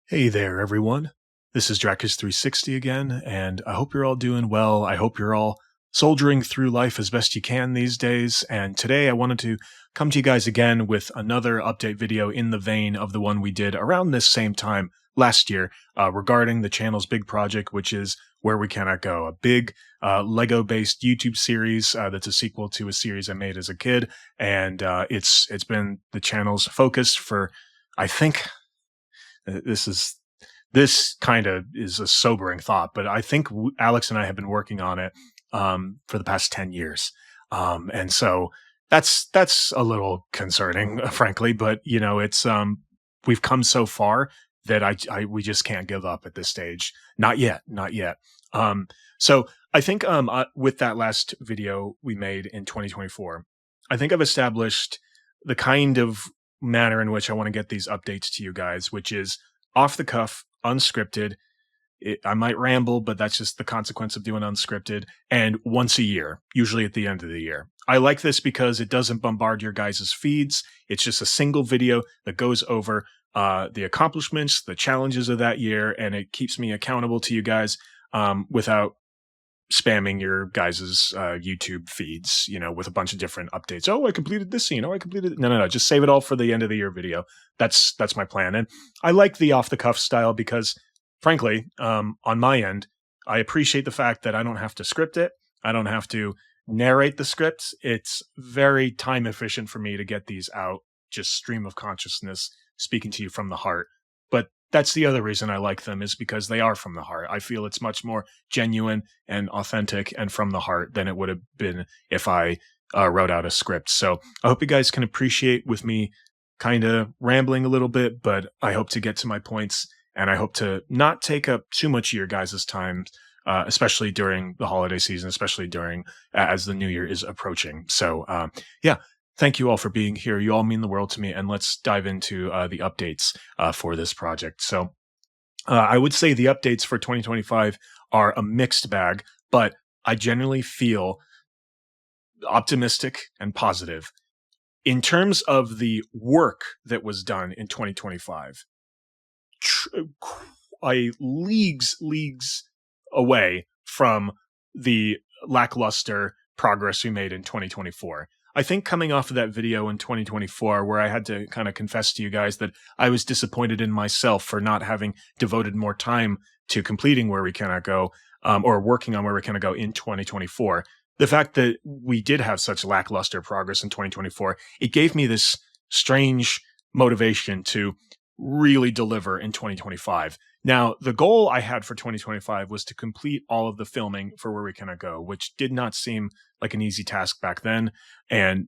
Hey there, everyone. This is Dracus360 again, and I hope you're all doing well. I hope you're all soldiering through life as best you can these days. And today I wanted to come to you guys again with another update video in the vein of the one we did around this same time last year regarding the channel's big project, which is Where We Cannot Go, a big Lego-based YouTube series that's a sequel to a series I made as a kid. And it's been the channel's focus for, I think, this kind of is a sobering thought, but I think Alex and I have been working on it for the past 10 years. And so that's a little concerning, frankly, but you know, it's we've come so far that we just can't give up at this stage. Not yet, not yet. So I think with that last video we made in 2024, I think I've established the kind of manner in which I want to get these updates to you guys, which is off the cuff, unscripted. I might ramble, but that's just the consequence of doing unscripted, and once a year, usually at the end of the year. I like this because it doesn't bombard your guys' feeds. It's just a single video that goes over the accomplishments, the challenges of that year, and it keeps me accountable to you guys without spamming your guys' YouTube feeds, you know, with a bunch of different updates. Oh, I completed this scene. Oh, I completed it. No. Just save it all for the end of the year video. That's my plan. And I like the off the cuff style because, frankly, on my end, I appreciate the fact that I don't have to script it. I don't have to narrate the scripts. It's very time efficient for me to get these out, just stream of consciousness, speaking to you from the heart. But that's the other reason I like them, is because they are from the heart. I feel it's much more genuine and authentic and from the heart than it would have been if I wrote out a script. So I hope you guys can appreciate with me kind of rambling a little bit, but I hope to get to my points, and I hope to not take up too much of your guys' time, especially during the holiday season, especially during as the new year is approaching. So yeah. Thank you all for being here. You all mean the world to me. And let's dive into the updates for this project. So I would say the updates for 2025 are a mixed bag, but I generally feel optimistic and positive. In terms of the work that was done in 2025, leagues away from the lackluster progress we made in 2024. I think coming off of that video in 2024, where I had to kind of confess to you guys that I was disappointed in myself for not having devoted more time to completing Where We Cannot Go, or working on Where We Cannot Go in 2024. The fact that we did have such lackluster progress in 2024, it gave me this strange motivation to really deliver in 2025. Now, the goal I had for 2025 was to complete all of the filming for Where We Cannot Go, which did not seem like an easy task back then. And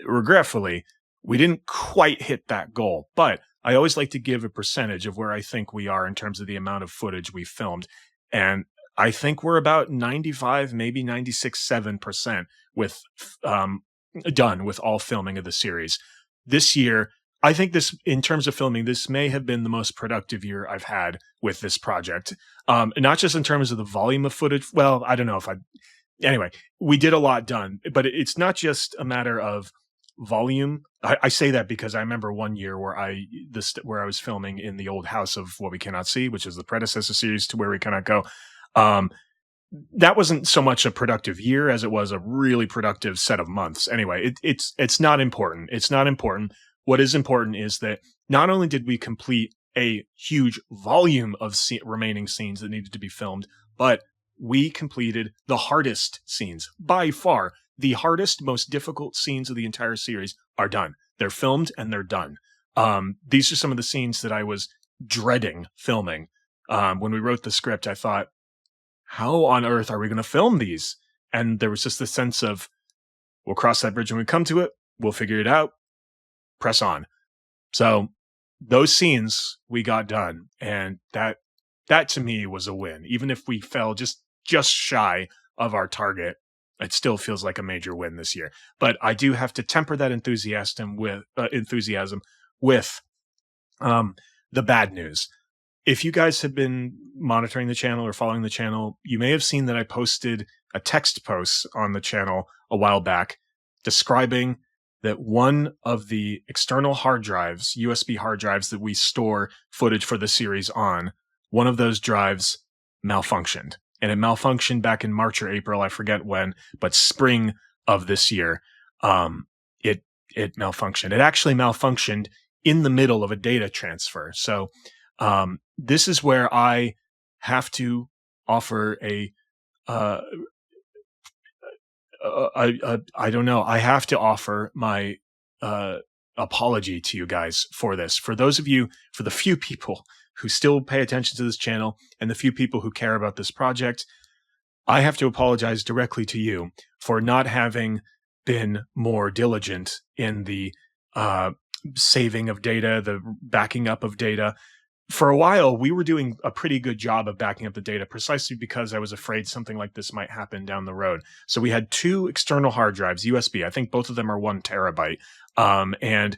regretfully, we didn't quite hit that goal. But I always like to give a percentage of where I think we are in terms of the amount of footage we filmed. And I think we're about 95, maybe 96.7% with done with all filming of the series. This year, I think this, in terms of filming, this may have been the most productive year I've had with this project. Not just in terms of the volume of footage. Well, I don't know if anyway, we did a lot done, but it's not just a matter of volume. I say that because I remember one year where I was filming in the old house of What We Cannot See, which is the predecessor series to Where We Cannot Go. That wasn't so much a productive year as it was a really productive set of months. Anyway, it's not important. It's not important. What is important is that not only did we complete a huge volume of remaining scenes that needed to be filmed, but we completed the hardest scenes. By far, the hardest, most difficult scenes of the entire series are done. They're filmed and they're done. These are some of the scenes that I was dreading filming. When we wrote the script, I thought, how on earth are we going to film these? And there was just this sense of, we'll cross that bridge when we come to it. We'll figure it out. Press on. So those scenes we got done, and that to me was a win. Even if we fell just shy of our target, it still feels like a major win this year. But I do have to temper that enthusiasm with the bad news. If you guys have been monitoring the channel or following the channel, you may have seen that I posted a text post on the channel a while back describing that one of the external hard drives, USB hard drives that we store footage for the series on, one of those drives malfunctioned. And it malfunctioned back in March or April, I forget when, but spring of this year, um, it it malfunctioned. It actually malfunctioned in the middle of a data transfer. So this is where I have to offer a uh, I don't know. I have to offer my uh, apology to you guys for this. For those of you, for the few people who still pay attention to this channel and the few people who care about this project, I have to apologize directly to you for not having been more diligent in the uh, saving of data, the backing up of data. For a while, we were doing a pretty good job of backing up the data precisely because I was afraid something like this might happen down the road. So we had two external hard drives, USB. I think both of them are 1 terabyte. And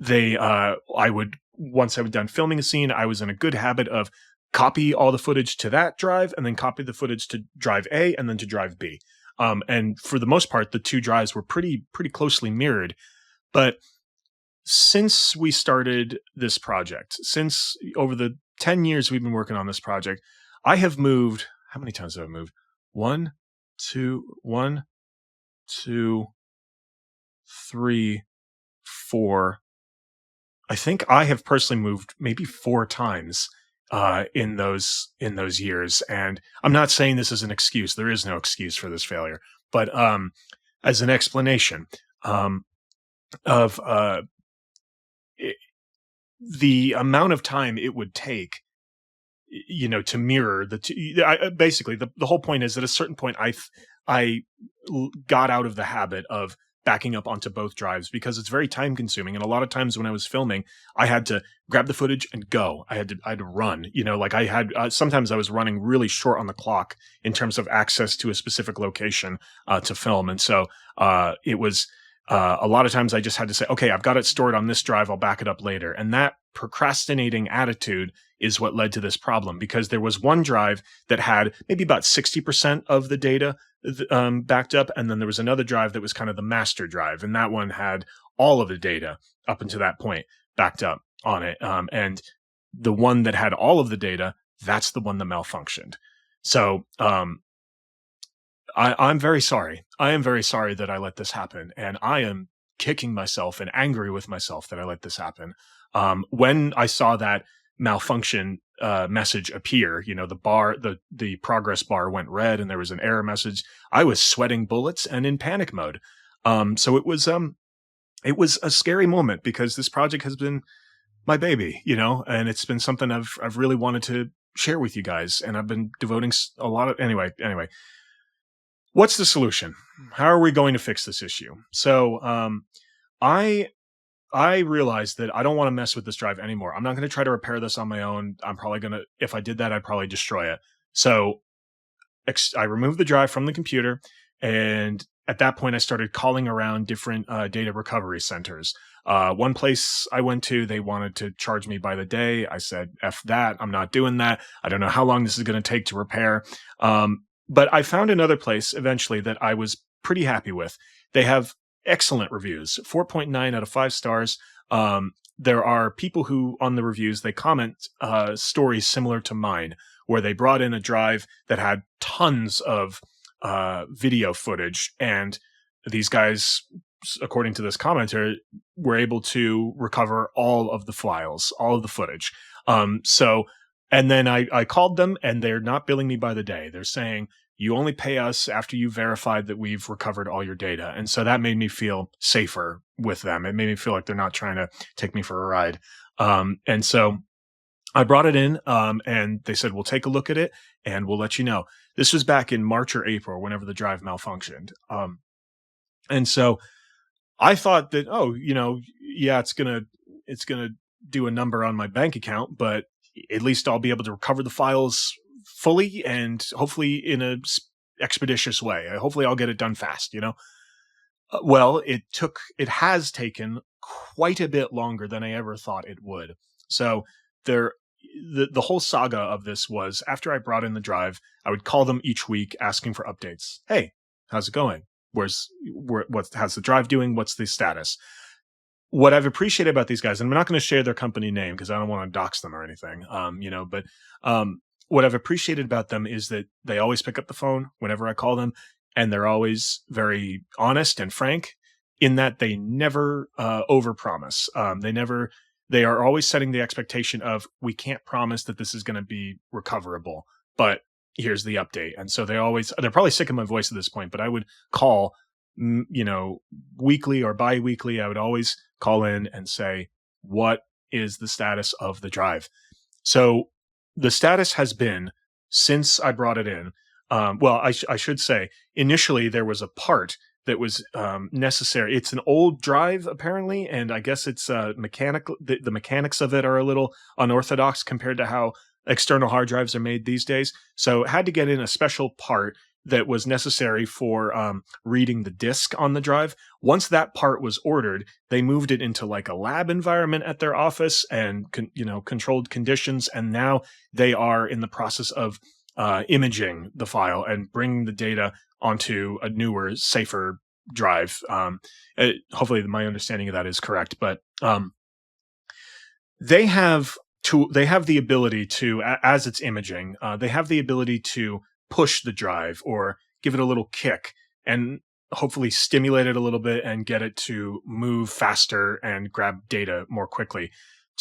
they, I would, once I was done filming a scene, I was in a good habit of copy all the footage to that drive and then copy the footage to drive A and then to drive B. And for the most part, the two drives were pretty closely mirrored. But since we started this project, since over the 10 years we've been working on this project, I have moved. How many times have I moved? One, two, three, four. I think I have personally moved maybe 4 times in those years. And I'm not saying this is an excuse. There is no excuse for this failure, but as an explanation of the amount of time it would take, to mirror the two. Basically, the whole point is that at a certain point, I got out of the habit of backing up onto both drives because it's very time consuming. And a lot of times when I was filming, I had to grab the footage and go. I had to run, like I had, sometimes I was running really short on the clock in terms of access to a specific location to film. And so it was, a lot of times I just had to say, okay, I've got it stored on this drive. I'll back it up later. And that procrastinating attitude is what led to this problem, because there was one drive that had maybe about 60% of the data backed up. And then there was another drive that was kind of the master drive. And that one had all of the data up until that point backed up on it. And the one that had all of the data, that's the one that malfunctioned. So I'm very sorry. I am very sorry that I let this happen. And I am kicking myself and angry with myself that I let this happen. When I saw that malfunction message appear, the progress bar went red and there was an error message, I was sweating bullets and in panic mode. So it was a scary moment because this project has been my baby, and it's been something I've really wanted to share with you guys. And I've been devoting a lot of, anyway. What's the solution? How are we going to fix this issue? So I realized that I don't want to mess with this drive anymore. I'm not going to try to repair this on my own. I'm probably going to, if I did that, I'd probably destroy it. So I removed the drive from the computer. And at that point, I started calling around different data recovery centers. One place I went to, they wanted to charge me by the day. I said, F that. I'm not doing that. I don't know how long this is going to take to repair. But I found another place eventually that I was pretty happy with. They have excellent reviews, 4.9 out of 5 stars. There are people who, on the reviews, they comment stories similar to mine, where they brought in a drive that had tons of video footage. And these guys, according to this commenter, were able to recover all of the files, all of the footage. And then I called them, and they're not billing me by the day. They're saying, you only pay us after you verified that we've recovered all your data. And so that made me feel safer with them. It made me feel like they're not trying to take me for a ride. And so I brought it in, and they said, we'll take a look at it and we'll let you know. This was back in March or April, whenever the drive malfunctioned. And so I thought that, yeah, it's going to do a number on my bank account, but at least I'll be able to recover the files fully and hopefully in a expeditious way. Hopefully I'll get it done fast, Well, it has taken quite a bit longer than I ever thought it would. So the whole saga of this was, after I brought in the drive, I would call them each week asking for updates. Hey, how's it going? how's the drive doing? What's the status? What I've appreciated about these guys, and I'm not going to share their company name because I don't want to dox them or anything, but what I've appreciated about them is that they always pick up the phone whenever I call them, and they're always very honest and frank in that they never overpromise. They are always setting the expectation of, we can't promise that this is going to be recoverable, but here's the update. And so they're probably sick of my voice at this point, but I would call, weekly or bi-weekly. I would always call in and say, what is the status of the drive? So the status has been, since I brought it in, I should say, initially there was a part that was necessary. It's an old drive, apparently, and I guess it's mechanical. The mechanics of it are a little unorthodox compared to how external hard drives are made these days. So it had to get in a special part that was necessary for reading the disk on the drive. Once that part was ordered, they moved it into like a lab environment at their office and controlled conditions, and now they are in the process of imaging the file and bringing the data onto a newer, safer drive. Hopefully, my understanding of that is correct, but they have the ability to, as it's imaging, they have the ability to push the drive or give it a little kick and hopefully stimulate it a little bit and get it to move faster and grab data more quickly.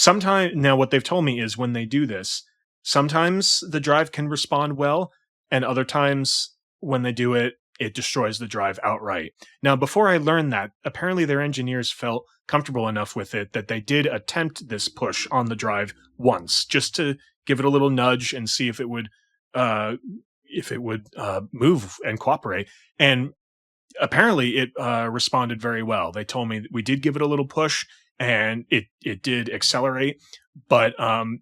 Now what they've told me is when they do this, sometimes the drive can respond well, and other times when they do it, it destroys the drive outright. Now, before I learned that, apparently their engineers felt comfortable enough with it that they did attempt this push on the drive once, just to give it a little nudge and see if it would move and cooperate. And apparently it responded very well. They told me we did give it a little push and it did accelerate. But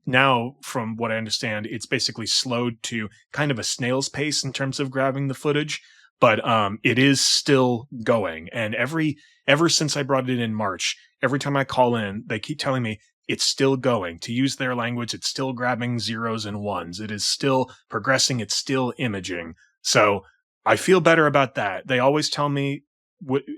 now, from what I understand, it's basically slowed to kind of a snail's pace in terms of grabbing the footage. But it is still going. And ever since I brought it in March, every time I call in, they keep telling me it's still going. To use their language, it's still grabbing zeros and ones. It is still progressing. It's still imaging. So I feel better about that. They always tell me,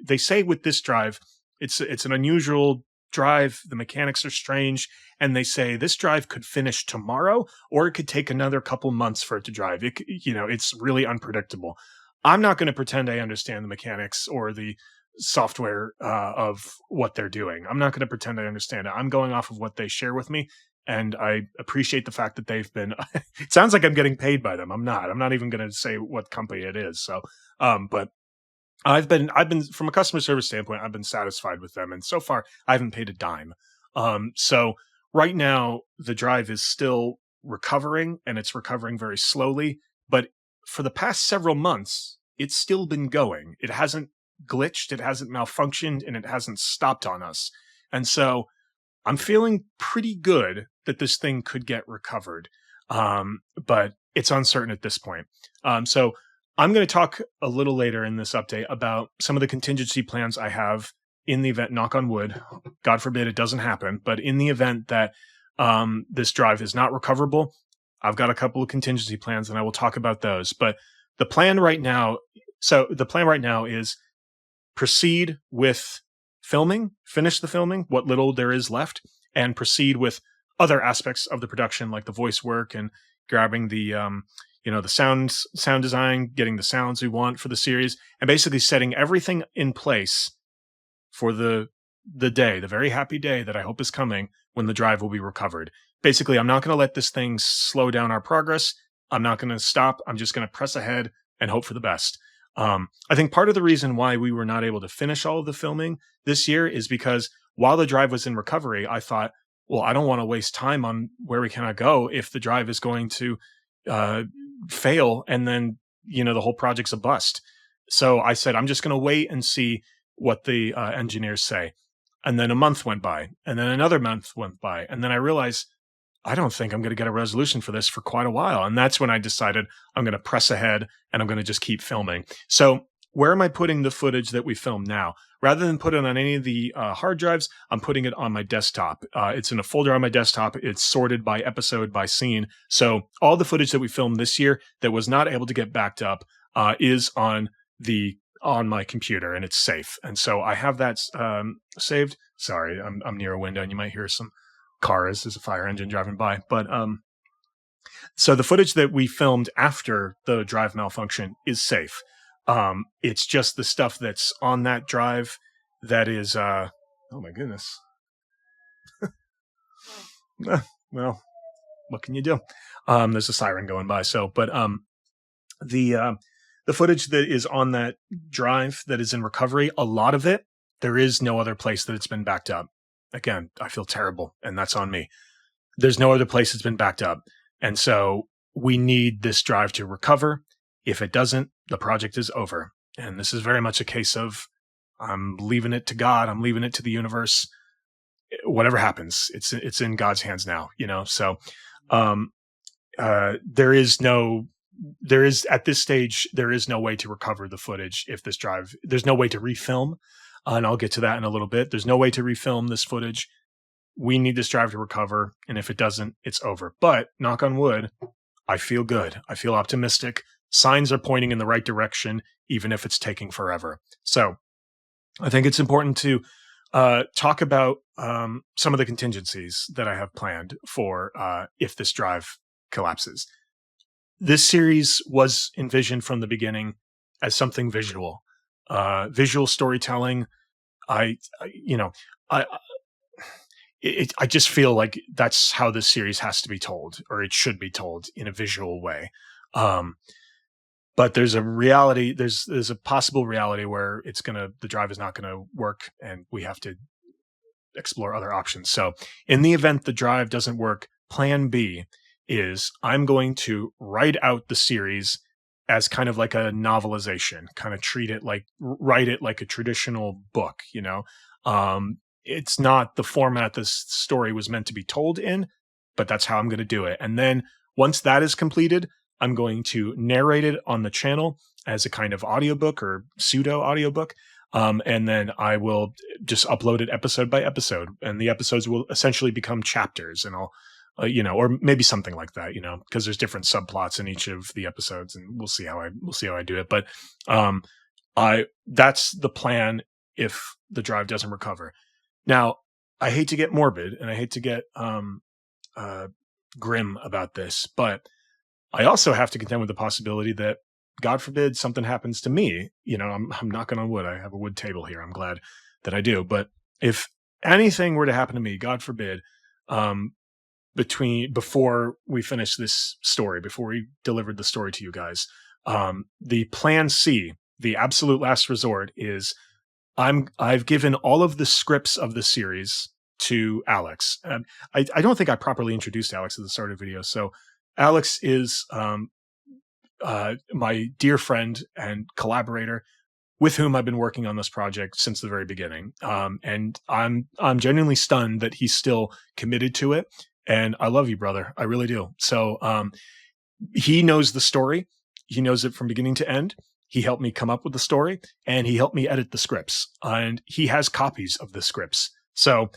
they say with this drive, it's an unusual drive. The mechanics are strange. And they say this drive could finish tomorrow, or it could take another couple months for it to drive. It's really unpredictable. I'm not going to pretend I understand the mechanics or the software of what they're doing. I'm not going to pretend I understand it. I'm going off of what they share with me, and I appreciate the fact that they've been. It sounds like I'm getting paid by them. I'm not. I'm not even going to say what company it is. So, but I've been from a customer service standpoint, I've been satisfied with them, and so far I haven't paid a dime. So right now the drive is still recovering, and it's recovering very slowly, but for the past several months, it's still been going. It hasn't glitched, it hasn't malfunctioned, and it hasn't stopped on us. And so I'm feeling pretty good that this thing could get recovered. But it's uncertain at this point. So I'm going to talk a little later in this update about some of the contingency plans I have in the event, knock on wood, God forbid it doesn't happen, but in the event that this drive is not recoverable, I've got a couple of contingency plans, and I will talk about those. But the plan right now is proceed with filming, finish the filming, what little there is left, and proceed with other aspects of the production, like the voice work and grabbing the the sound design, getting the sounds we want for the series, and basically setting everything in place for the day, the very happy day that I hope is coming when the drive will be recovered. Basically, I'm not going to let this thing slow down our progress. I'm not going to stop. I'm just going to press ahead and hope for the best. I think part of the reason why we were not able to finish all of the filming this year is because while the drive was in recovery, I thought, well, I don't want to waste time on where we cannot go if the drive is going to fail and then, the whole project's a bust. So I said, I'm just going to wait and see what the engineers say. And then a month went by, and then another month went by. And then I realized, I don't think I'm going to get a resolution for this for quite a while. And that's when I decided I'm going to press ahead and I'm going to just keep filming. So where am I putting the footage that we filmed now? Rather than put it on any of the hard drives, I'm putting it on my desktop. It's in a folder on my desktop. It's sorted by episode, by scene. So all the footage that we filmed this year that was not able to get backed up is on the on my computer and it's safe. And so I have that saved. Sorry, I'm near a window and you might hear some cars. There's a fire engine driving by. But so the footage that we filmed after the drive malfunction is safe. It's just the stuff that's on that drive that is, oh my goodness. Well, what can you do? There's a siren going by. So, but the footage that is on that drive that is in recovery, a lot of it, there is no other place that it's been backed up. Again, I feel terrible, and that's on me. There's no other place it's been backed up. And so we need this drive to recover. If it doesn't, the project is over. And this is very much a case of I'm leaving it to God. I'm leaving it to the universe. Whatever happens, it's in God's hands now, you know? So there is at this stage, there is no way to recover the footage if this drive, there's no way to refilm. And I'll get to that in a little bit. There's no way to refilm this footage. We need this drive to recover. And if it doesn't, it's over. But knock on wood, I feel good. I feel optimistic. Signs are pointing in the right direction, even if it's taking forever. So I think it's important to talk about some of the contingencies that I have planned for if this drive collapses. This series was envisioned from the beginning as something visual, visual storytelling. I just feel like that's how this series has to be told, or it should be told in a visual way. But there's a reality, there's a possible reality where the drive is not gonna work, and we have to explore other options. So in the event the drive doesn't work, plan B is I'm going to write out the series as kind of like a novelization, kind of write it like a traditional book, you know? It's not the format this story was meant to be told in, but that's how I'm going to do it. And then once that is completed, I'm going to narrate it on the channel as a kind of audiobook or pseudo audiobook. And then I will just upload it episode by episode, and the episodes will essentially become chapters, and I'll, or maybe something like that, because there's different subplots in each of the episodes, and we'll see how I do it. But, that's the plan if the drive doesn't recover. Now, I hate to get morbid and I hate to get, grim about this, but I also have to contend with the possibility that, God forbid, something happens to me. I'm knocking on wood. I have a wood table here. I'm glad that I do. But if anything were to happen to me, God forbid, before we finish this story, before we delivered the story to you guys, the plan C, the absolute last resort, is I've given all of the scripts of the series to Alex. I don't think I properly introduced Alex at the start of the video. So Alex is my dear friend and collaborator with whom I've been working on this project since the very beginning. And I'm genuinely stunned that he's still committed to it. And I love you, brother. I really do. So he knows the story. He knows it from beginning to end. He helped me come up with the story, and he helped me edit the scripts. And he has copies of the scripts. So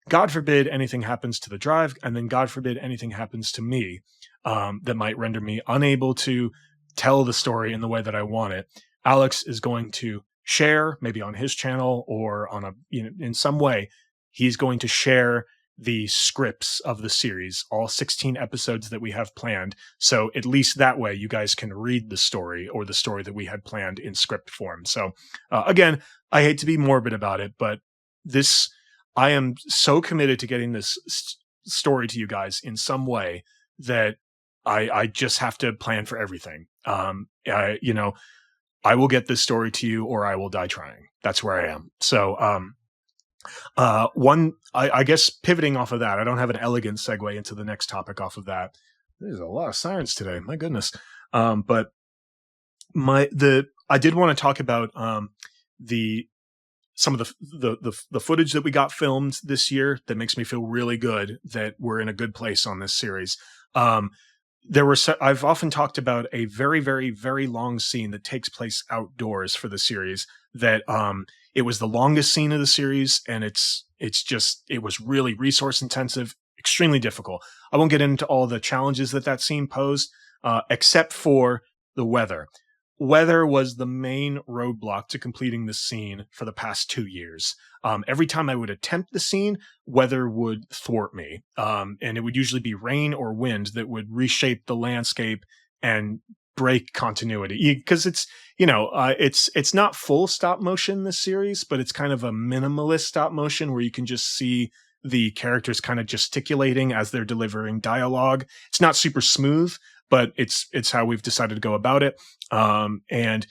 God forbid anything happens to the drive, and then God forbid anything happens to me that might render me unable to tell the story in the way that I want it. Alex is going to share, maybe on his channel or on in some way, he's going to share the scripts of the series, all 16 episodes that we have planned. So at least that way you guys can read the story, or the story that we had planned, in script form. So again, I hate to be morbid about it, but I am so committed to getting this story to you guys in some way that I just have to plan for everything. I will get this story to you, or I will die trying. That's where I am. So, I guess pivoting off of that, I don't have an elegant segue into the next topic off of that. There's a lot of sirens today. My goodness. But I did want to talk about, some of the footage that we got filmed this year that makes me feel really good that we're in a good place on this series. I've often talked about a very, very, very long scene that takes place outdoors for the series that, it was the longest scene of the series, and it was really resource intensive, extremely difficult. I won't get into all the challenges that scene posed, except for the weather. weather was the main roadblock to completing the scene for the past 2 years. Every time I would attempt the scene, weather would thwart me. And it would usually be rain or wind that would reshape the landscape and break continuity. Because it's not full stop motion, this series, but it's kind of a minimalist stop motion where you can just see the characters kind of gesticulating as they're delivering dialogue. It's not super smooth, but it's how we've decided to go about it. And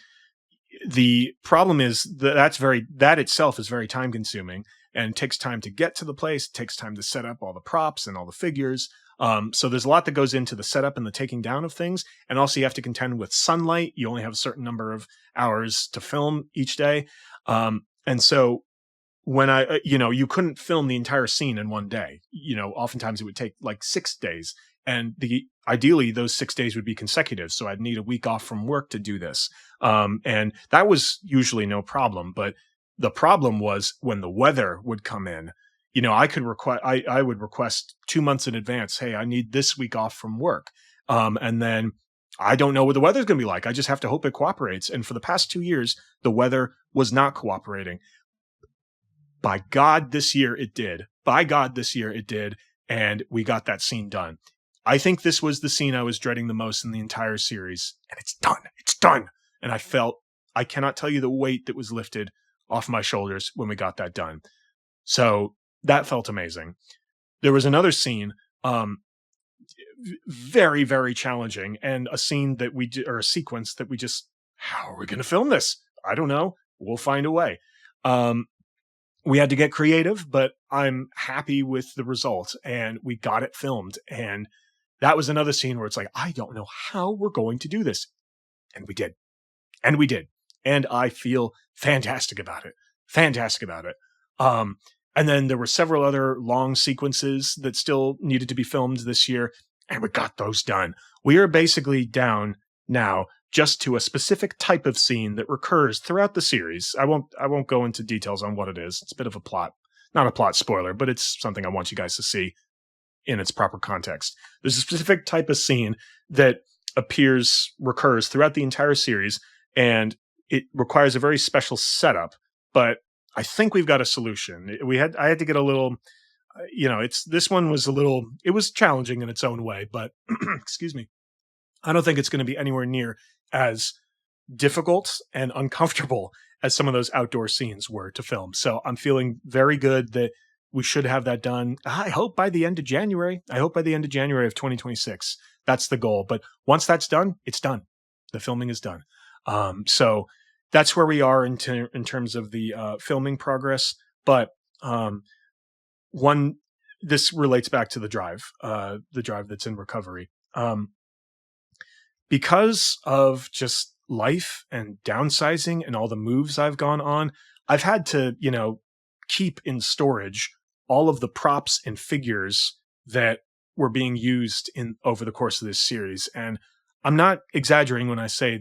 the problem is that itself is very time consuming and takes time to get to the place. It takes time to set up all the props and all the figures. So there's a lot that goes into the setup and the taking down of things. And also you have to contend with sunlight. You only have a certain number of hours to film each day. And so when you couldn't film the entire scene in one day. Oftentimes it would take like 6 days. And ideally those 6 days would be consecutive. So I'd need a week off from work to do this. And that was usually no problem. But the problem was when the weather would come in. I would request 2 months in advance. Hey, I need this week off from work. And then I don't know what the weather's going to be like. I just have to hope it cooperates. And for the past 2 years, the weather was not cooperating. By God, this year it did. And we got that scene done. I think this was the scene I was dreading the most in the entire series. And it's done. And I cannot tell you the weight that was lifted off my shoulders when we got that done. So that felt amazing. There was another scene, very, very challenging, and a scene or a sequence that we just, how are we going to film this? I don't know. We'll find a way. We had to get creative, but I'm happy with the result, and we got it filmed. And that was another scene where it's like, I don't know how we're going to do this. And we did. And I feel fantastic about it. And then there were several other long sequences that still needed to be filmed this year, and we got those done. We are basically down now just to a specific type of scene that recurs throughout the series. I won't go into details on what it is. It's a bit of a plot, not a plot spoiler, but it's something I want you guys to see in its proper context. There's a specific type of scene that recurs throughout the entire series, and it requires a very special setup, but I think we've got a solution. I had to get a little, this one was it was challenging in its own way, but excuse me. I don't think it's going to be anywhere near as difficult and uncomfortable as some of those outdoor scenes were to film. So I'm feeling very good that we should have that done. I hope by the end of January. of 2026. That's the goal. But once that's done, it's done. The filming is done. So that's where we are in terms of the filming progress. But this relates back to the drive that's in recovery. Because of just life and downsizing and all the moves I've gone on, I've had to, keep in storage all of the props and figures that were being used over the course of this series. And I'm not exaggerating when I say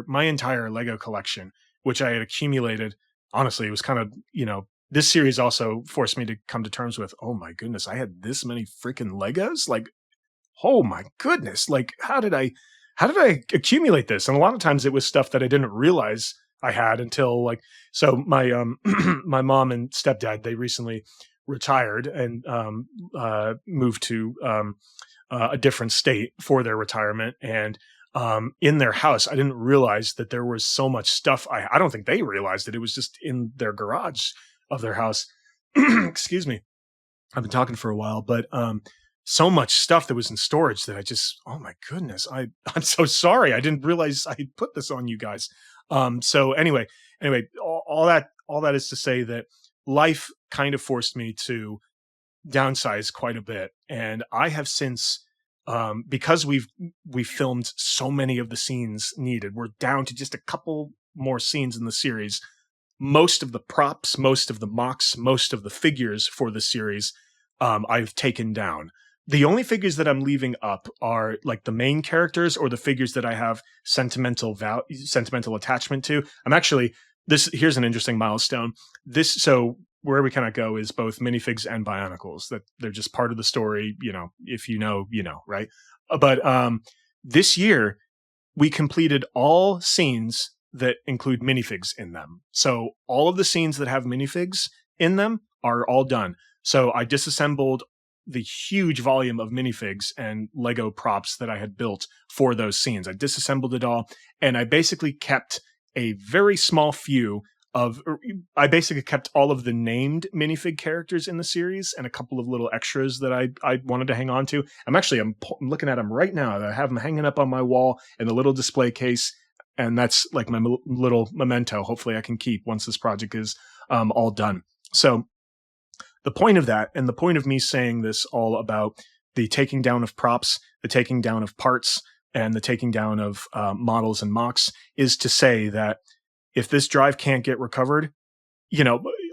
my entire Lego collection, which I had accumulated. Honestly, it was kind of, this series also forced me to come to terms with, oh my goodness, I had this many freaking Legos. Like, oh my goodness. Like, how did I accumulate this? And a lot of times it was stuff that I didn't realize I had until so my, my mom and stepdad, they recently retired and, moved to, a different state for their retirement. And, in their house, I didn't realize that there was so much stuff. I don't think they realized it. It was just in their garage of their house. Excuse me. I've been talking for a while, but, so much stuff that was in storage that oh my goodness, I'm so sorry. I didn't realize I had put this on you guys. So anyway, all that is to say that life kind of forced me to downsize quite a bit. And I have since, because we've filmed so many of the scenes needed, we're down to just a couple more scenes in the series. Most of the props, most of the mocks, most of the figures for the series, I've taken down. The only figures that I'm leaving up are like the main characters or the figures that I have sentimental attachment to. Here's an interesting milestone. So where we kind of go is both minifigs and Bionicles, that they're just part of the story. If you know, right? But this year we completed all scenes that include minifigs in them. So all of the scenes that have minifigs in them are all done. So I disassembled the huge volume of minifigs and Lego props that I had built for those scenes. I disassembled it all, and I basically kept a very small few I basically kept all of the named minifig characters in the series and a couple of little extras that I wanted to hang on to. I'm looking at them right now. I have them hanging up on my wall in a little display case, and that's like my little memento. Hopefully I can keep once this project is all done. So the point of that, and the point of me saying this all about the taking down of props, the taking down of parts, and the taking down of models and mocks, is to say that if this drive can't get recovered,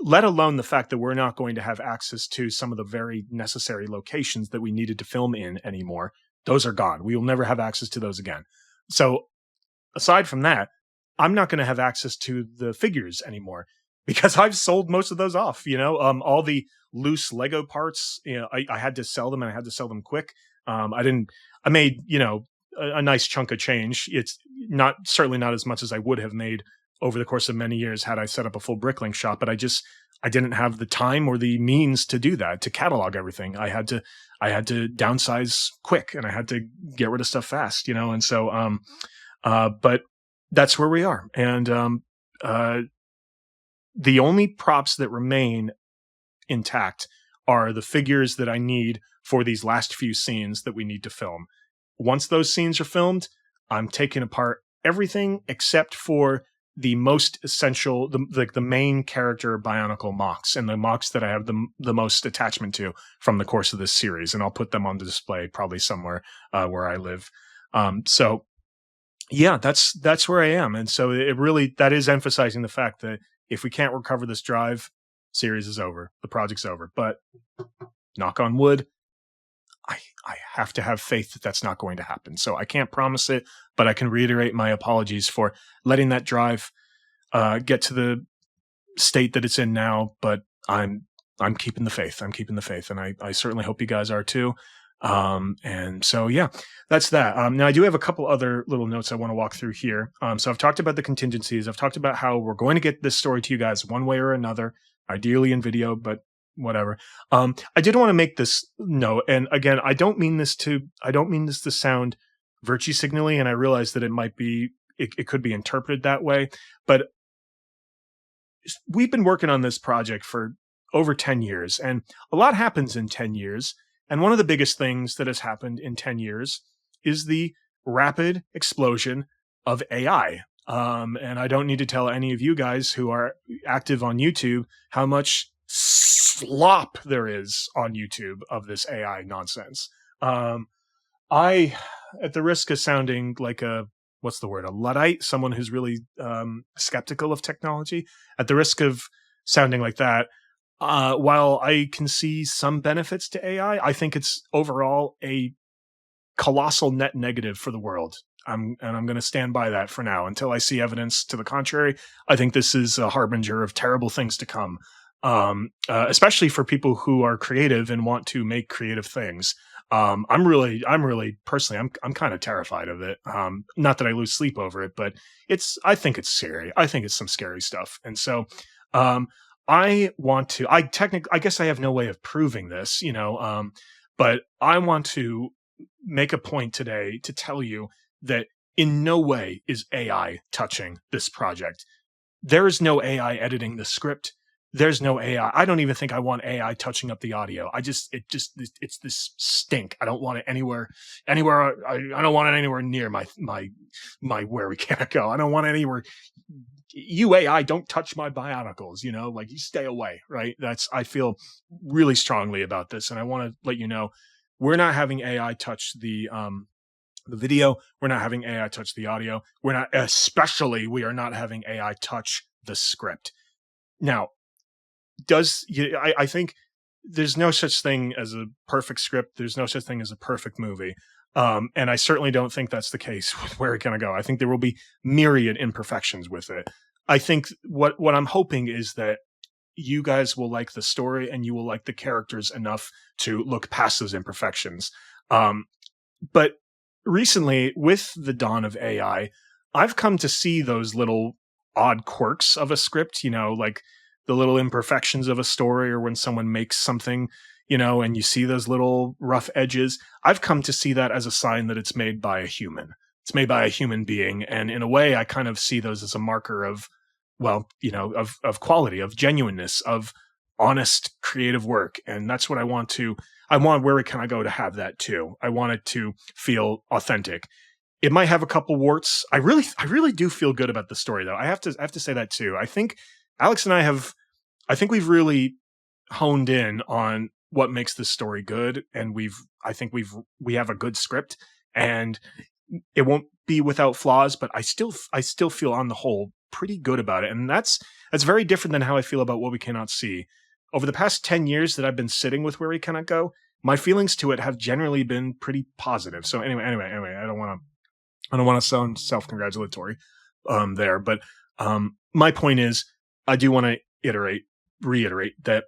let alone the fact that we're not going to have access to some of the very necessary locations that we needed to film in anymore, those are gone. We will never have access to those again. So aside from that, I'm not going to have access to the figures anymore because I've sold most of those off. All the loose Lego parts, I had to sell them, and I had to sell them quick. I made, a nice chunk of change. It's certainly not as much as I would have made over the course of many years had I set up a full bricklink shop, but I didn't have the time or the means to do that, to catalog everything. I had to downsize quick, and I had to get rid of stuff fast, and so, but that's where we are. And the only props that remain intact are the figures that I need for these last few scenes that we need to film. Once those scenes are filmed, I'm taking apart everything except for the most essential, the main character Bionicle mocks, and the mocks that I have the most attachment to from the course of this series, and I'll put them on the display probably somewhere where I live. So yeah, that's where I am, and so that is emphasizing the fact that if we can't recover this drive, series is over, the project's over. But knock on wood, I have to have faith that that's not going to happen. So I can't promise it, but I can reiterate my apologies for letting that drive get to the state that it's in now. But I'm keeping the faith. I'm keeping the faith, and I certainly hope you guys are too. And so yeah, that's that. Now I do have a couple other little notes I want to walk through here. So I've talked about the contingencies. I've talked about how we're going to get this story to you guys one way or another, ideally in video, but whatever. I did want to make this note, and again, I don't mean this to sound virtue signaling, and I realize that it could be interpreted that way, but we've been working on this project for over 10 years, and a lot happens in 10 years. And one of the biggest things that has happened in 10 years is the rapid explosion of AI. And I don't need to tell any of you guys who are active on YouTube how much slop there is on YouTube of this AI nonsense. I, at the risk of sounding like a Luddite, someone who's really skeptical of technology, at the risk of sounding like that, while I can see some benefits to AI, I think it's overall a colossal net negative for the world. I'm going to stand by that for now until I see evidence to the contrary. I think this is a harbinger of terrible things to come, especially for people who are creative and want to make creative things. I'm really personally, I'm kind of terrified of it. Not that I lose sleep over it, but I think it's scary. I think it's some scary stuff. And so, I guess I have no way of proving this, but I want to make a point today to tell you that in no way is AI touching this project. There is no AI editing the script. There's no AI. I don't even think I want AI touching up the audio. It's this stink. I don't want it anywhere. I don't want it anywhere near my where we can't go. I don't want it anywhere. You AI, don't touch my Bionicles, like you stay away, right? I feel really strongly about this. And I want to let you know, we're not having AI touch the video. We're not having AI touch the audio. We are not having AI touch the script. Now, I think there's no such thing as a perfect script. There's no such thing as a perfect movie. And I certainly don't think that's the case with where it's going to go. I think there will be myriad imperfections with it. I think what I'm hoping is that you guys will like the story and you will like the characters enough to look past those imperfections. But recently, with the dawn of AI, I've come to see those little odd quirks of a script, like the little imperfections of a story, or when someone makes something, and you see those little rough edges. I've come to see that as a sign that it's made by a human. It's made by a human being. And in a way, I kind of see those as a marker of, well, of quality, of genuineness, of honest creative work. And that's what I want Where Can I Go to have that too. I want it to feel authentic. It might have a couple warts. I really do feel good about the story though. I have to say that too. Alex and I think we've really honed in on what makes this story good, and we have a good script, and it won't be without flaws, but I still feel on the whole pretty good about it. And that's very different than how I feel about What We Cannot See. Over the past 10 years that I've been sitting with Where We Cannot Go, my feelings to it have generally been pretty positive. So anyway, I don't want to sound self-congratulatory there, but my point is, I do want to reiterate that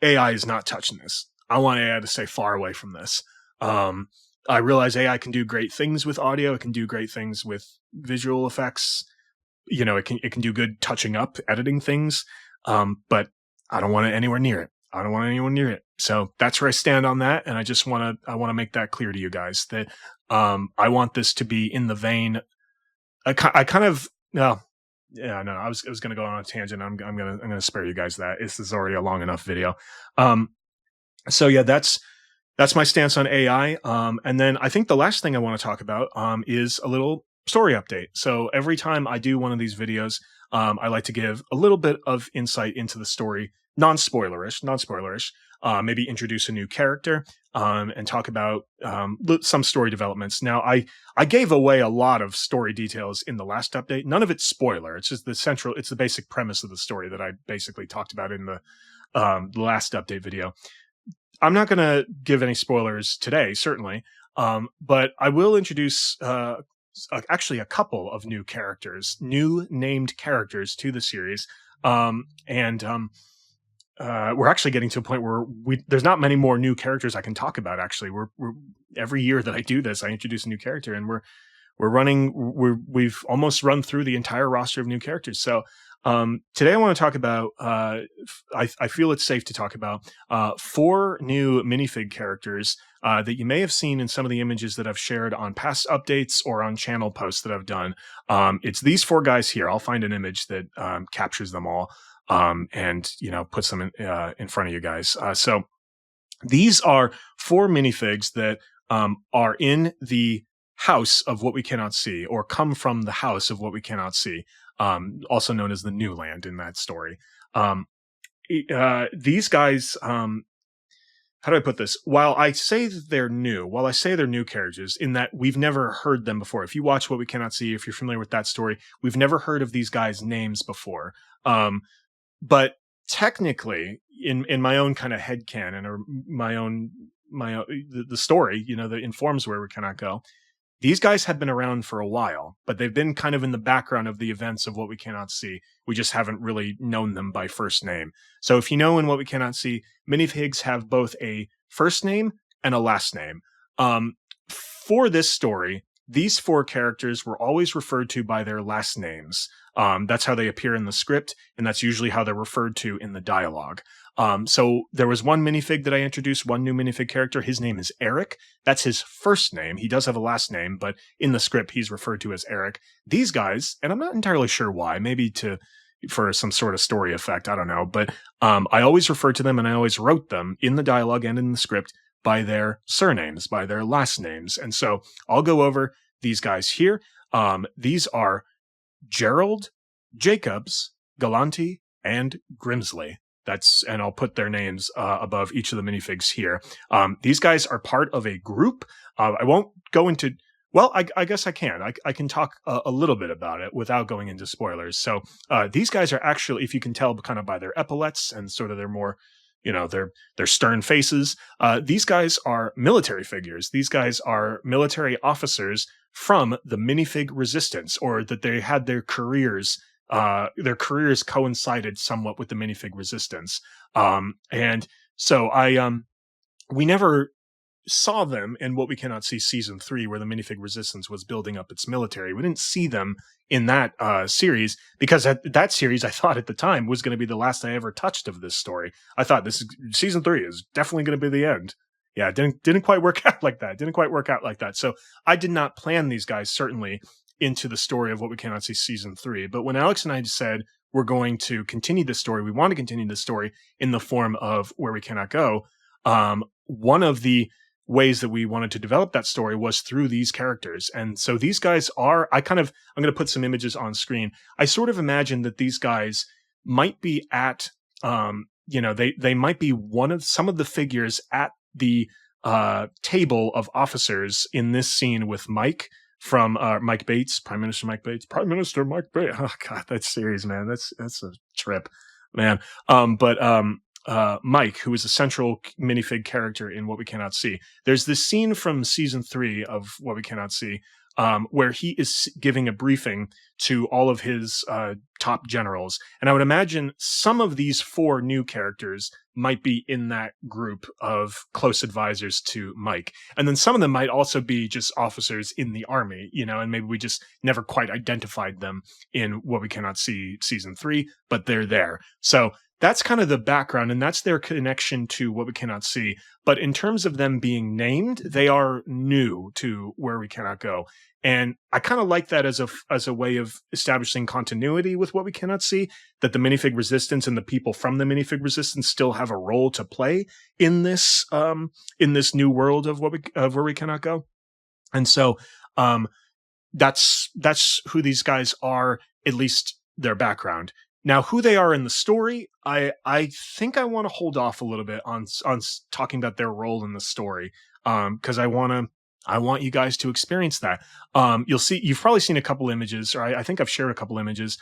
AI is not touching this. I want AI to stay far away from this. I realize AI can do great things with audio. It can do great things with visual effects. It can do good touching up, editing things. But I don't want it anywhere near it. I don't want anyone near it. So that's where I stand on that. And I want to make that clear to you guys that I want this to be in the vein. I kind of, well, yeah, no, I was going to go on a tangent. I'm going to spare you guys that. This is already a long enough video. So yeah, that's my stance on AI. And then I think the last thing I want to talk about is a little story update. So every time I do one of these videos, I like to give a little bit of insight into the story, non-spoilerish, maybe introduce a new character, and talk about some story developments. Now, I gave away a lot of story details in the last update. None of it's spoiler. It's just it's the basic premise of the story that I basically talked about in the last update video. I'm not going to give any spoilers today, certainly, but I will introduce actually a couple of new named characters to the series, and we're actually getting to a point where there's not many more new characters I can talk about. Actually, we're every year that I do this, I introduce a new character, and we've almost run through the entire roster of new characters. So today I want to talk about, I feel it's safe to talk about 4 new minifig characters that you may have seen in some of the images that I've shared on past updates or on channel posts that I've done. It's these 4 guys here. I'll find an image that captures them all and puts them in front of you guys. So these are 4 minifigs that are in the house of What We Cannot See, or come from the house of What We Cannot See. Also known as the New Land in that story. These guys, how do I put this? While I say they're new characters, in that we've never heard them before. If you watch What We Cannot See, if you're familiar with that story, we've never heard of these guys' names before. But technically, in my own kind of headcanon, or the story, that informs Where We Cannot Go, these guys have been around for a while, but they've been kind of in the background of the events of What We Cannot See. We just haven't really known them by first name. So if you know in What We Cannot See, minifigs have both a first name and a last name. For this story, these 4 characters were always referred to by their last names. That's how they appear in the script, and that's usually how they're referred to in the dialogue. So there was one minifig that I introduced, one new minifig character. His name is Eric. That's his first name. He does have a last name, but in the script, he's referred to as Eric. These guys, and I'm not entirely sure why, maybe for some sort of story effect, I don't know, but I always referred to them, and I always wrote them in the dialogue and in the script by their surnames, by their last names. And so I'll go over these guys here. These are Gerald, Jacobs, Galanti, and Grimsley. And I'll put their names above each of the minifigs here. These guys are part of a group. I won't go into, well, I guess I can. I can talk a little bit about it without going into spoilers. So these guys are actually, if you can tell kind of by their epaulets and sort of their more, their stern faces, these guys are military figures. These guys are military officers from the minifig resistance, or that they had their careers coincided somewhat with the minifig resistance. And so we never saw them in What We Cannot See season 3, where the minifig resistance was building up its military. We didn't see them in that series, because that series, I thought at the time, was going to be the last I ever touched of this story. I thought season 3 is definitely going to be the end. Yeah, it didn't quite work out like that. Didn't quite work out like that. So I did not plan these guys, certainly, into the story of What We Cannot See season 3. But when Alex and I said we're going to continue this story, we want to continue this story in the form of Where We Cannot Go, one of the ways that we wanted to develop that story was through these characters. And so these guys are, I'm going to put some images on screen. I sort of imagine that these guys might be at, they might be some of the figures at the table of officers in this scene with Mike from Mike Bates, Prime Minister Mike Bates. Oh God, that series, man, that's a trip, man. Mike, who is a central minifig character in What We Cannot See. There's this scene from season 3 of What We Cannot See, where he is giving a briefing to all of his top generals. And I would imagine some of these 4 new characters might be in that group of close advisors to Mike. And then some of them might also be just officers in the army, and maybe we just never quite identified them in What We Cannot See season 3, but they're there. So that's kind of the background, and that's their connection to What We Cannot See. But in terms of them being named, they are new to Where We Cannot Go. And I kind of like that as a way of establishing continuity with What We Cannot See, that the minifig resistance and the people from the minifig resistance still have a role to play in this new world of Where We Cannot Go. And so that's who these guys are, at least their background. Now, who they are in the story, I think I want to hold off a little bit on talking about their role in the story, because I want you guys to experience that. You've probably seen a couple images, or I think I've shared a couple images.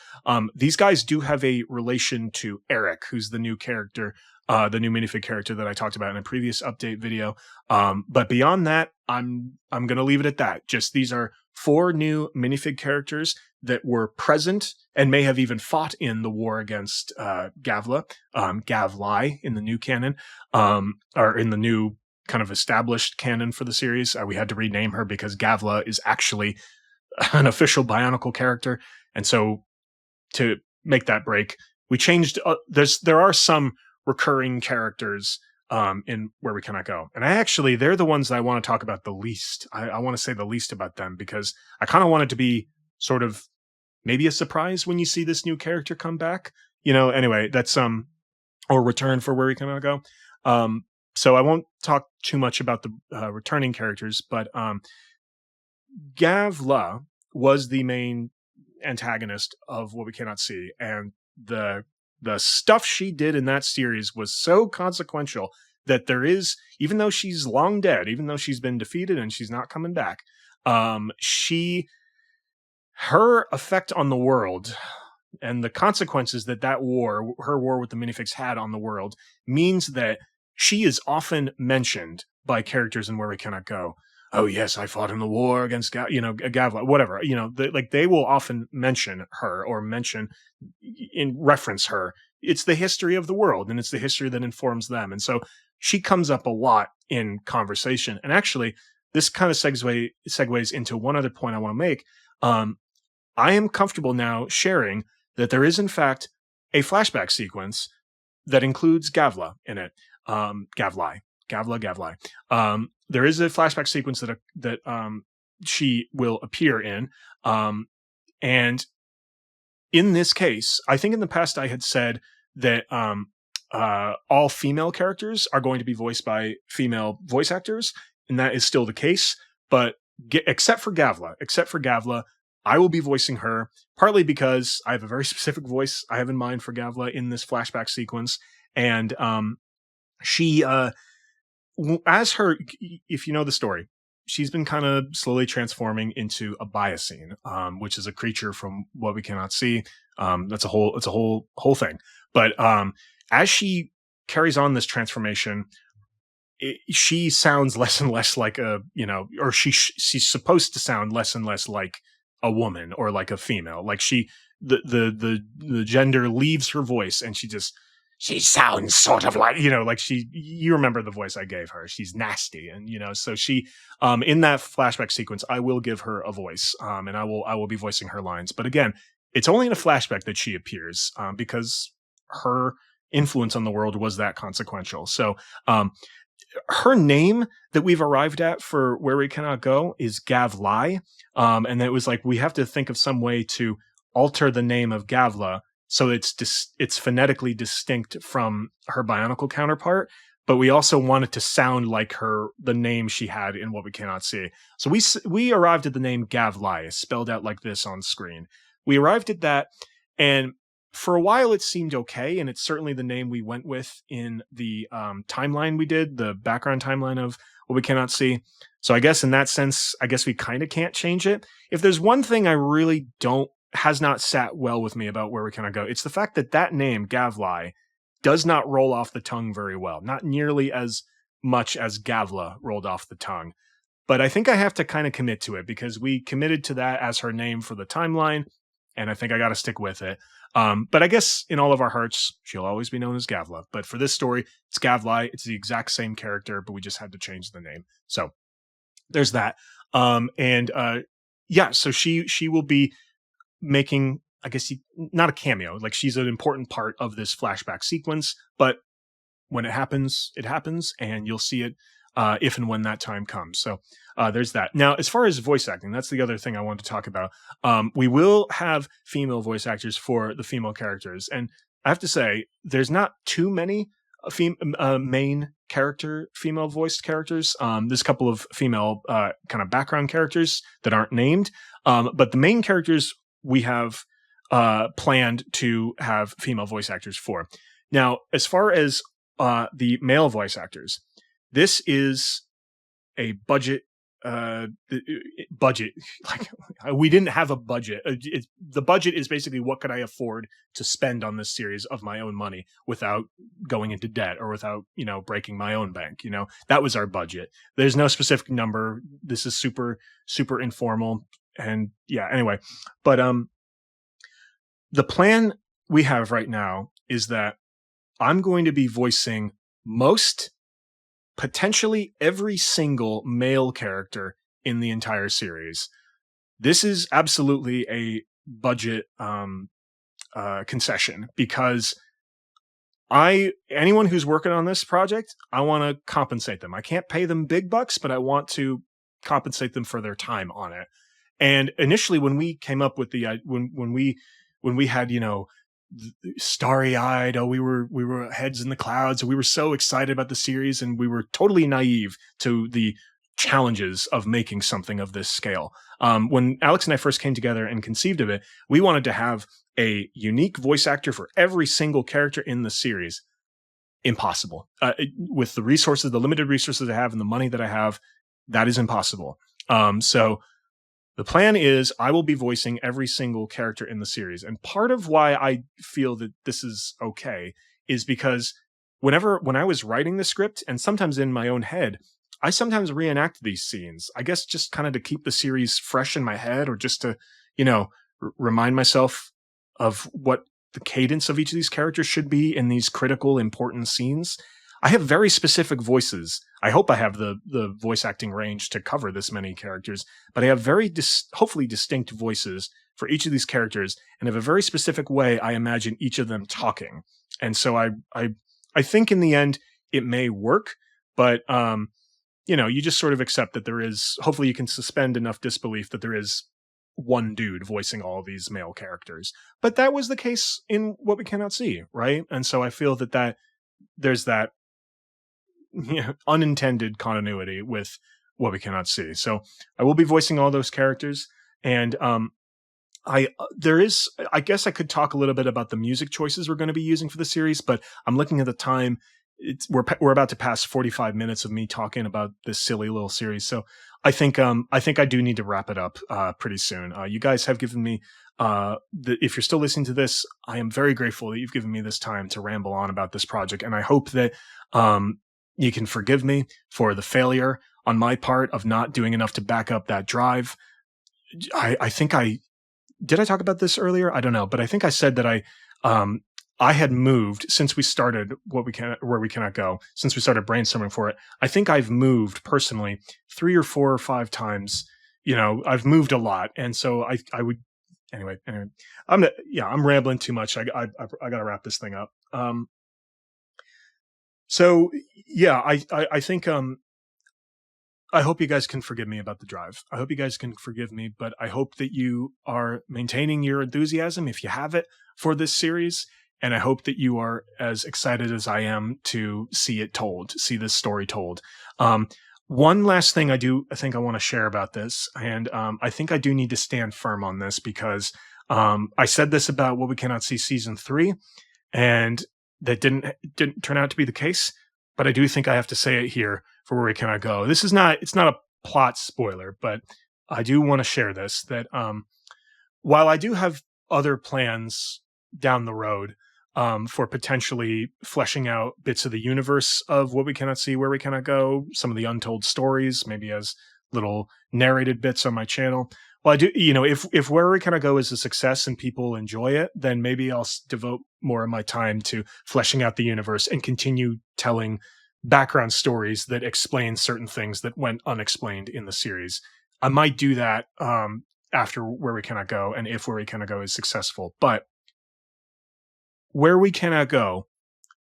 These guys do have a relation to Eric, who's the new character, the new minifig character that I talked about in a previous update video. But beyond that, I'm going to leave it at that. Just these are 4 new minifig characters that were present and may have even fought in the war against Gavla, Gavli in the new canon, or in the new kind of established canon for the series. We had to rename her because Gavla is actually an official Bionicle character. And so to make that break, we changed, there are some recurring characters in Where We Cannot Go. And they're the ones that I want to talk about the least. I want to say the least about them, because I kind of want it to be sort of maybe a surprise when you see this new character come back. Anyway, that's or return for Where We Cannot Go. So I won't talk too much about the returning characters, but Gavla was the main antagonist of What We Cannot See, and the stuff she did in that series was so consequential that there is, even though she's long dead, even though she's been defeated and she's not coming back, her effect on the world and the consequences that her war with the minifigs had on the world, means that she is often mentioned by characters in Where We Cannot Go. Oh yes, I fought in the war against Gavla, whatever. They will often mention her or reference her. It's the history of the world, and it's the history that informs them. And so she comes up a lot in conversation. And actually, this kind of segues into one other point I want to make. I am comfortable now sharing that there is, in fact, a flashback sequence that includes Gavla in it. Gavli. There is a flashback sequence that she will appear in. And in this case, I think in the past I had said that all female characters are going to be voiced by female voice actors, and that is still the case. But except for Gavla, I will be voicing her, partly because I have a very specific voice I have in mind for Gavla in this flashback sequence. And she, as her, if you know the story, she's been kind of slowly transforming into a Biocene, which is a creature from What We Cannot See. It's a whole thing. But as she carries on this transformation, she sounds less and less like or she's supposed to sound less and less like a woman or like a female. Like the gender leaves her voice, and she just she sounds sort of like, like you remember the voice I gave her. She's nasty. And, so she, in that flashback sequence, I will give her a voice, and I will be voicing her lines. But again, it's only in a flashback that she appears, because her influence on the world was that consequential. So, her name that we've arrived at for Where We Cannot Go is Gavlai. And it was like, we have to think of some way to alter the name of Gavla so it's phonetically distinct from her Bionicle counterpart, but we also want it to sound like the name she had in What We Cannot See. So we arrived at the name Gavlai, spelled out like this on screen. We arrived at that, and for a while it seemed okay, and it's certainly the name we went with in the timeline we did, the background timeline of What We Cannot See. So I guess in that sense, I guess we kind of can't change it. If there's one thing I really has not sat well with me about Where We Cannot Go, it's the fact that name, Gavlai, does not roll off the tongue very well. Not nearly as much as Gavla rolled off the tongue. But I think I have to kind of commit to it because we committed to that as her name for the timeline, and I think I got to stick with it. But I guess in all of our hearts, she'll always be known as Gavla. But for this story, it's Gavlai. It's the exact same character, but we just had to change the name. So there's that. So she will be making, I guess, not a cameo. Like, she's an important part of this flashback sequence, but when it happens, and you'll see it if and when that time comes. So there's that. Now, as far as voice acting, that's the other thing I want to talk about. We will have female voice actors for the female characters. And I have to say, there's not too many main character female voiced characters. There's a couple of female kind of background characters that aren't named. But the main characters we have planned to have female voice actors for. Now, as far as the male voice actors, this is a budget. Like, we didn't have a budget. The budget is basically what could I afford to spend on this series of my own money without going into debt or without, breaking my own bank. That was our budget. There's no specific number. This is super, super informal. And yeah, anyway, but the plan we have right now is that I'm going to be voicing potentially every single male character in the entire series. This is absolutely a budget concession because anyone who's working on this project, I want to compensate them. I can't pay them big bucks, but I want to compensate them for their time on it. And initially, when we came up with the when we had starry-eyed, we were heads in the clouds, we were so excited about the series, and we were totally naive to the challenges of making something of this scale. When Alex and I first came together and conceived of it, we wanted to have a unique voice actor for every single character in the series. Impossible. With the limited resources I have and the money that I have, that is impossible. So the plan is I will be voicing every single character in the series. And part of why I feel that this is okay is because when I was writing the script, and sometimes in my own head, I sometimes reenact these scenes. I guess just kind of to keep the series fresh in my head, or just to, remind myself of what the cadence of each of these characters should be in these critical, important scenes. I have very specific voices. I hope I have the voice acting range to cover this many characters, but I have very hopefully distinct voices for each of these characters, and have a very specific way I imagine each of them talking. And so I think in the end it may work, but you just sort of accept that there is, hopefully you can suspend enough disbelief that there is one dude voicing all of these male characters. But that was the case in What We Cannot See, right? And so I feel that there's that unintended continuity with What We Cannot See. So I will be voicing all those characters, and I guess I could talk a little bit about the music choices we're going to be using for the series, but I'm looking at the time. We're about to pass 45 minutes of me talking about this silly little series, so I think I do need to wrap it up pretty soon. You guys have given me if you're still listening to this, I am very grateful that you've given me this time to ramble on about this project, and I hope that you can forgive me for the failure on my part of not doing enough to back up that drive. I think did I talk about this earlier? I don't know, but I think I said that I had moved since we started where we cannot go, since we started brainstorming for it. I think I've moved personally 3 or 4 or 5 times. I've moved a lot. And so I would, anyway, I'm rambling too much. I got to wrap this thing up. So yeah, I think, I hope you guys can forgive me about the drive. I hope you guys can forgive me, but I hope that you are maintaining your enthusiasm, if you have it, for this series. And I hope that you are as excited as I am to see this story told. One last thing I think I want to share about this, and I think I do need to stand firm on this, because I said this about What We Cannot See season 3, and that didn't turn out to be the case. But I do think I have to say it here for Where We Cannot Go. It's not a plot spoiler, but I do want to share this, that while I do have other plans down the road for potentially fleshing out bits of the universe of What We Cannot See, Where We Cannot Go, some of the untold stories, maybe as little narrated bits on my channel. Well, I do, if Where We Cannot Go is a success and people enjoy it, then maybe I'll devote more of my time to fleshing out the universe and continue telling background stories that explain certain things that went unexplained in the series. I might do that after Where We Cannot Go, and if Where We Cannot Go is successful. But Where We Cannot Go,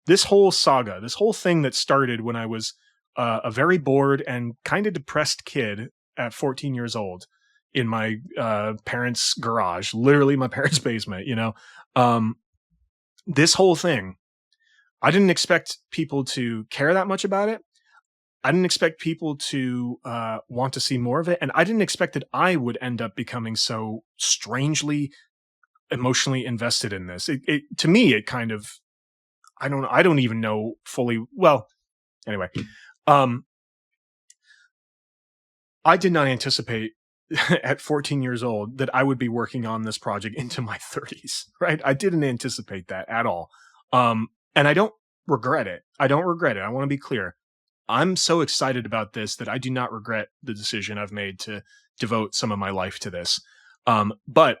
this whole saga, this whole thing that started when I was a very bored and kind of depressed kid at 14 years old in my parents' garage, literally my parents' basement, this whole thing, I didn't expect people to care that much about it. I didn't expect people to want to see more of it. And I didn't expect that I would end up becoming so strangely emotionally invested in this. To me, it kind of, I don't even know fully. Well, anyway, I did not anticipate at 14 years old that I would be working on this project into my 30s, right? I didn't anticipate that at all. And I don't regret it. I want to be clear. I'm so excited about this that I do not regret the decision I've made to devote some of my life to this. But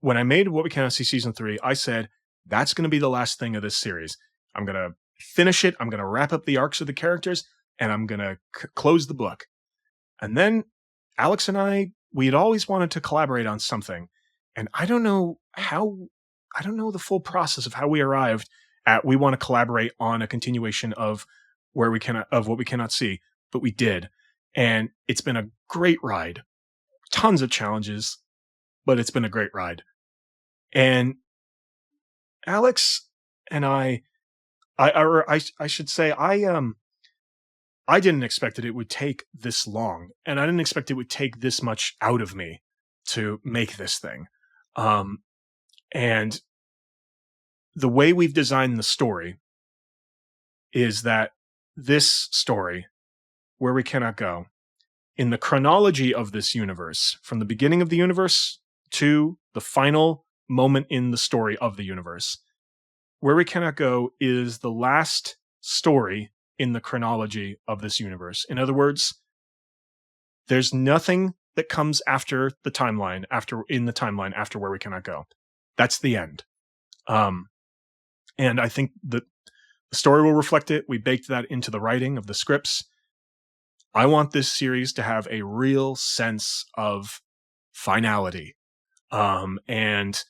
when I made What We Cannot See season 3, I said, that's going to be the last thing of this series. I'm going to finish it. I'm going to wrap up the arcs of the characters, and I'm going to close the book. And then Alex and we had always wanted to collaborate on something. And I don't know the full process of how we arrived at, we want to collaborate on a continuation of What We Cannot See, but we did. And it's been a great ride. Tons of challenges, but it's been a great ride. And Alex and I should say, I didn't expect that it would take this long, and I didn't expect it would take this much out of me to make this thing. And the way we've designed the story is that this story, Where We Cannot Go, in the chronology of this universe, from the beginning of the universe to the final moment in the story of the universe, Where We Cannot Go is the last story in the chronology of this universe. In other words, there's nothing that comes after the timeline, after Where We Cannot Go. That's the end. And I think that the story will reflect it. We baked that into the writing of the scripts. I want this series to have a real sense of finality. And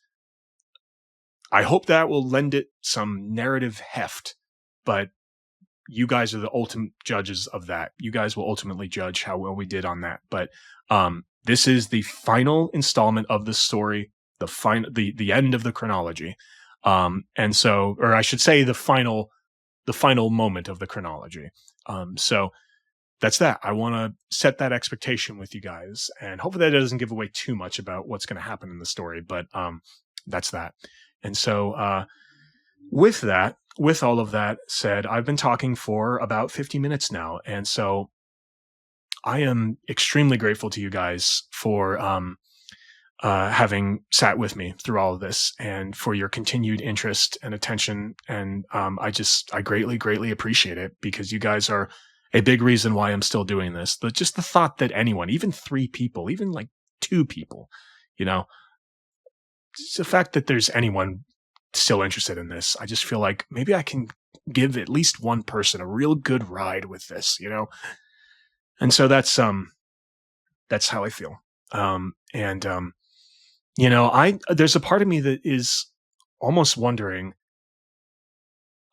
I hope that will lend it some narrative heft, but you guys are the ultimate judges of that. You guys will ultimately judge how well we did on that. But this is the final installment of the story, the end of the chronology. And so, or I should say the final moment of the chronology. So that's that. I want to set that expectation with you guys, and hopefully that doesn't give away too much about what's going to happen in the story, but that's that. And so with all of that said, I've been talking for about 50 minutes now. And so I am extremely grateful to you guys for having sat with me through all of this and for your continued interest and attention. And I greatly, greatly appreciate it, because you guys are a big reason why I'm still doing this. But just the thought that anyone, even 3 people, even like 2 people, just the fact that there's anyone still interested in this. I just feel like maybe I can give at least one person a real good ride with this, you know? And so that's how I feel. And you know, there's a part of me that is almost wondering,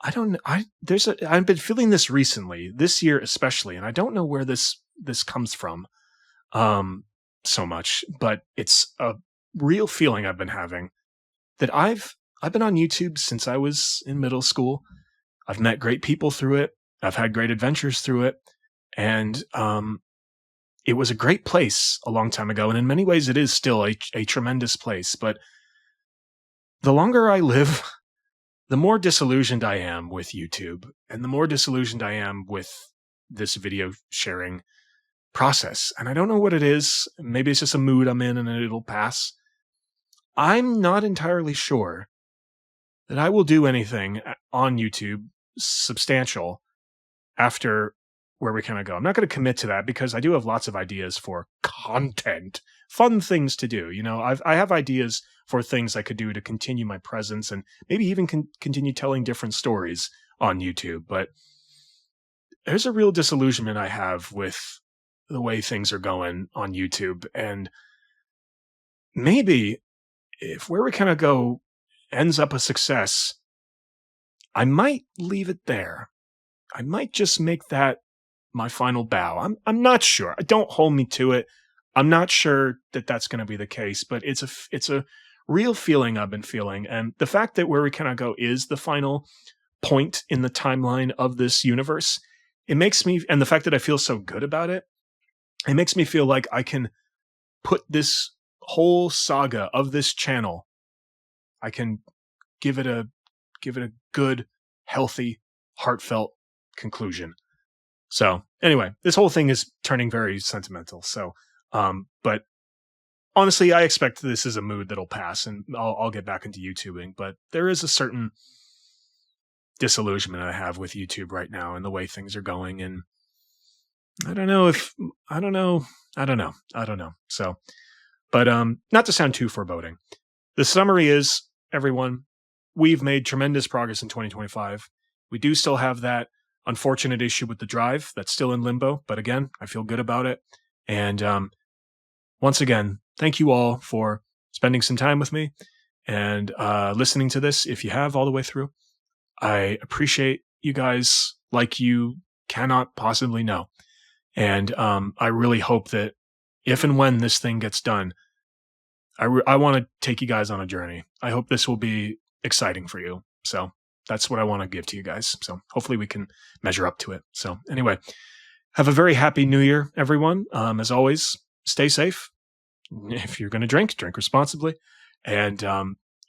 I don't I've been feeling this recently, this year especially, and I don't know where this comes from so much, but it's a real feeling I've been having that I've been on YouTube since I was in middle school. I've met great people through it. I've had great adventures through it. And it was a great place a long time ago. And in many ways, it is still a tremendous place. But the longer I live, the more disillusioned I am with YouTube and the more disillusioned I am with this video sharing process. And I don't know what it is. Maybe it's just a mood I'm in and it'll pass. I'm not entirely sure that I will do anything on YouTube substantial after Where We Kind of Go. I'm not going to commit to that because I do have lots of ideas for content, fun things to do. You know, I have ideas for things I could do to continue my presence and maybe even continue telling different stories on YouTube. But there's a real disillusionment I have with the way things are going on YouTube. And maybe if Where We Kind of Go ends up a success, I might leave it there. I might just make that my final bow. I'm not sure. Don't hold me to it. I'm not sure that that's going to be the case, but it's a real feeling I've been feeling. And the fact that Where We Kind of Go is the final point in the timeline of this universe, it makes me, and the fact that I feel so good about it, it makes me feel like I can put this whole saga of this channel, I can give it a good, healthy, heartfelt conclusion. So anyway, this whole thing is turning very sentimental. So, but honestly, I expect this is a mood that'll pass and I'll get back into YouTubing, but there is a certain disillusionment I have with YouTube right now and the way things are going. And I don't know. So, but, not to sound too foreboding. The summary is, everyone, we've made tremendous progress in 2025. We do still have that unfortunate issue with the drive that's still in limbo, but again, I feel good about it. And once again, thank you all for spending some time with me and listening to this. If you have all the way through, I appreciate you guys like you cannot possibly know. And I really hope that if and when this thing gets done, I want to take you guys on a journey. I hope this will be exciting for you. So that's what I want to give to you guys. So hopefully we can measure up to it. So anyway, have a very happy New Year, everyone. As always, stay safe. If you're going to drink responsibly. And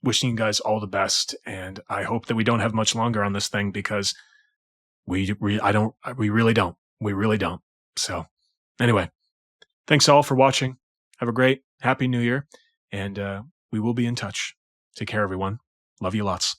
wishing you guys all the best. And I hope that we don't have much longer on this thing because we really don't. We really don't. So anyway, thanks all for watching. Have a great, happy New Year. And we will be in touch. Take care, everyone. Love you lots.